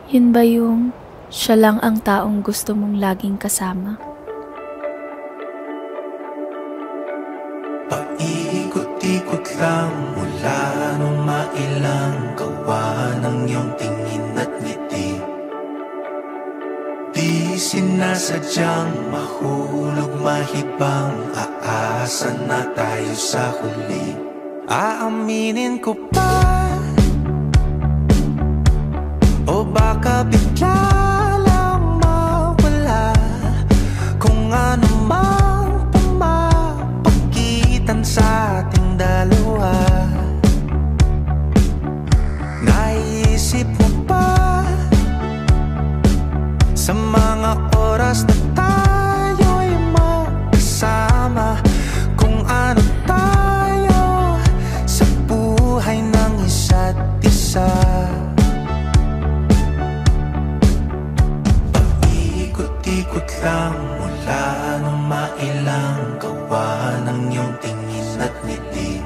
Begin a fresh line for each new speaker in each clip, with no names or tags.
Yun ba yung siya lang ang taong gusto mong laging kasama?
Paikot-ikot lang mula nung mailang gawa ng iyong tingin at ngiti. Di sinasadyang mahulog mahibang, aasa na tayo sa huli. Aaminin ko pa, o baka bigla lang mawala kung ano mang pumapagitan sa ating dalawa. Naisip mo ba sa mga oras na tayo'y magkasama, kung ano tayo sa buhay ng isa't isa? Paikot-ikot lang mula nung mailang gawa ng iyong tingin at ngiti.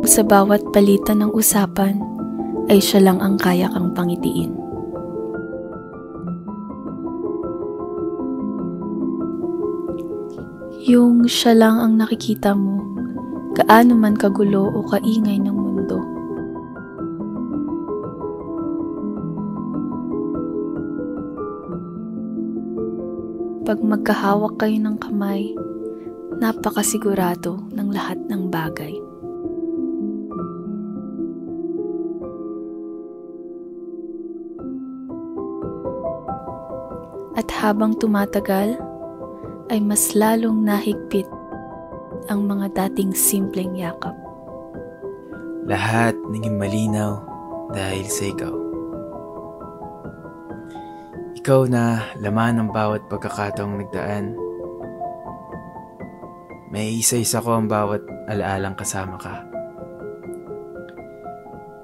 Sa bawat palitan ng usapan, ay siya lang ang kaya kang pangitiin. Yung siya lang ang nakikita mo, gaano man kagulo o kaingay ng mundo. Pag magkahawak kayo ng kamay, napakasigurado ng lahat ng bagay. At habang tumatagal, ay mas lalong nahigpit ang mga dating simpleng yakap.
Lahat naging malinaw dahil sa ikaw. Ikaw na laman ng bawat pagkakataong nagdaan. May isa-isa ko ang bawat alaalang kasama ka.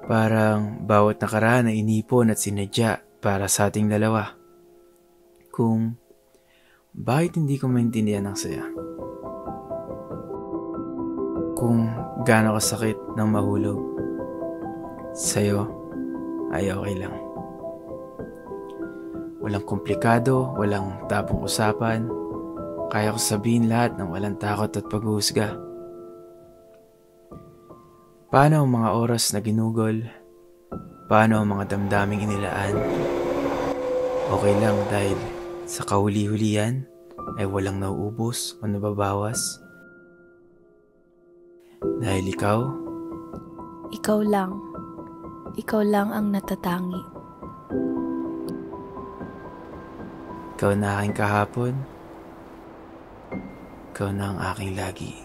Parang bawat nakaraan na inipon at sinadya para sa ating dalawa. Kung bakit hindi ko maintindihan ang saya. Kung gaano kasakit ng mahulog. Sa'yo ay okay lang. Walang komplikado, walang tapong usapan. Kaya ko sabihin lahat ng walang takot at paghuhusga. Paano ang mga oras na ginugol? Paano ang mga damdaming inilaan? Okay lang dahil sa kahuli-hulihan ay walang nauubos o nababawas. Dahil ikaw
lang ang natatangi.
Ikaw na aking kahapon, ikaw na ang aking lagi.